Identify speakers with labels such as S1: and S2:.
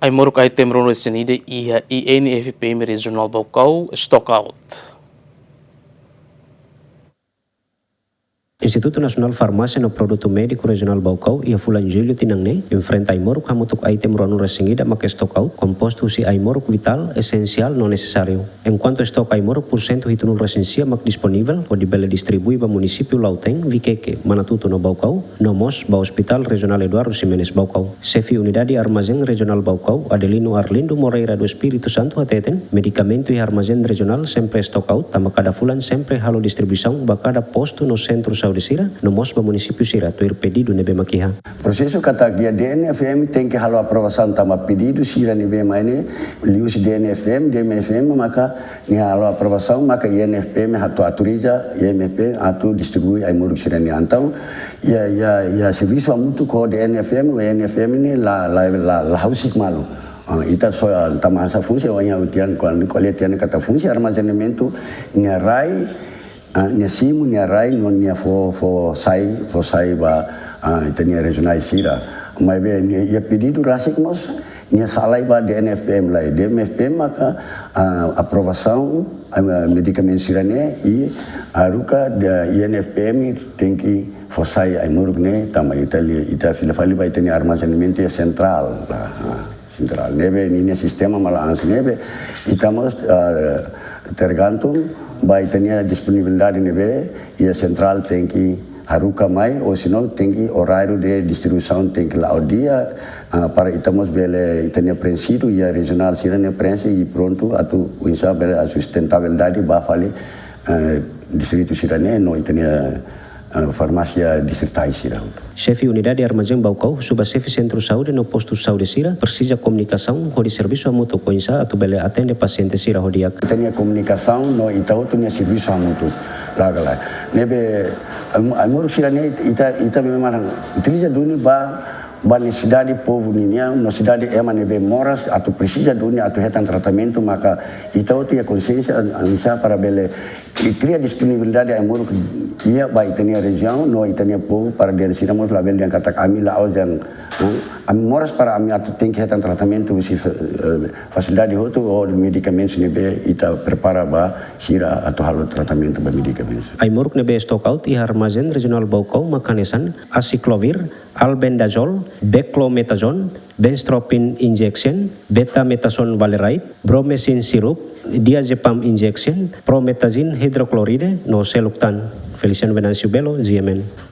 S1: Ai moruk ai temron resenide iha INFPM regional Baucau stockout.
S2: Instituto Nasional Farmasi no Produto Médico Regional Baucau ia fulan julho tinangne enfrenta aimoruk hamutuk item ronu resingida make stock out composto si aimoruk vital esencial non necessário. Enquanto stock aimoruk % hitunul resensia mak disponível o dibele distribui ba município Lauteng Viqueque Manatuto no Baucau nomos ba Hospital Regional Eduardo Ximenes Baucau. Chefe Unidade Armazém Regional Baucau Adelino Arlindo Moreira do Espírito Santo ateten medicamento e armazém regional sempre stock out tama cada fulan sempre halo distribuição ba cada posto no centro de Sira, no mosba município Sira, tuir pedido nebe makiha.
S3: Processo kata dia DNFM tem que halo aprovação tama pedido Sira nebe maine lius DNFM, DMFM maka ni halo aprovação maka INFPM hatu autoriza INFP hatu distribui ai muruk Sira ni antau ya serviço amutu ko DNFM o INFM ni la hausik malu. Ita so tama asa fungsi wanya utian kualitian kata fungsi armazenamento ni rai nia simu nia rai non nia fo sai ba ita nia regional Sira mai be nia pedido rasik mos nia salai ba DNFPM lai DMFPM maka aprovação medicamento Sira ne e aruka da INFPM tem que fo sai ai muruk ne tama ita filafali ba ita nia armazenamento central central nebe ni sistema malas nebe itamos tergantung baik tenia disponibilidade nebe ia central tem que haruka mai ou senão tem que horário de distribuição tem que lá o dia para itamos bele tenia princípio ia regional Sira ne prensa e pronto atu insya bele a sustentabilidade ba fale distrito Sira ne no tenia farmácia distrital Sira.
S2: Chefe Unidade Armazém Baucau, suba chefe Centro Saúde no posto Saúde Sira, precisa comunicação com o serviço amutu coinsa atu bele atende paciente Sira hodiak.
S3: Tenia comunicação no itau tu serviço amutu lagala. Nebe amor Sira ne ita memang utiliza duni ba necessidade povo ninia, necessidade nebe moras atu precisa duni atu hetan tratamento maka itau tu ya consciência ansa para bele cria disponibilidade amor ia ba itania região no itania povo para dia Sira mos label yang kata kami la yang moras para ami atu tem que hetan tratamento si facilidade hotu o medicamentos nebe ita prepara ba Sira atu halo tratamento ba medicamentos.
S2: Ai moruk nebe stock out i armazém regional Baucau makanesan aciclovir, albendazole, beclometazone, benstropin injection, betametazone valerate, bromecin sirup, diazepam injection, prometazine hidrochloride no seluctan. Feliciano Venancio Belo, GMN.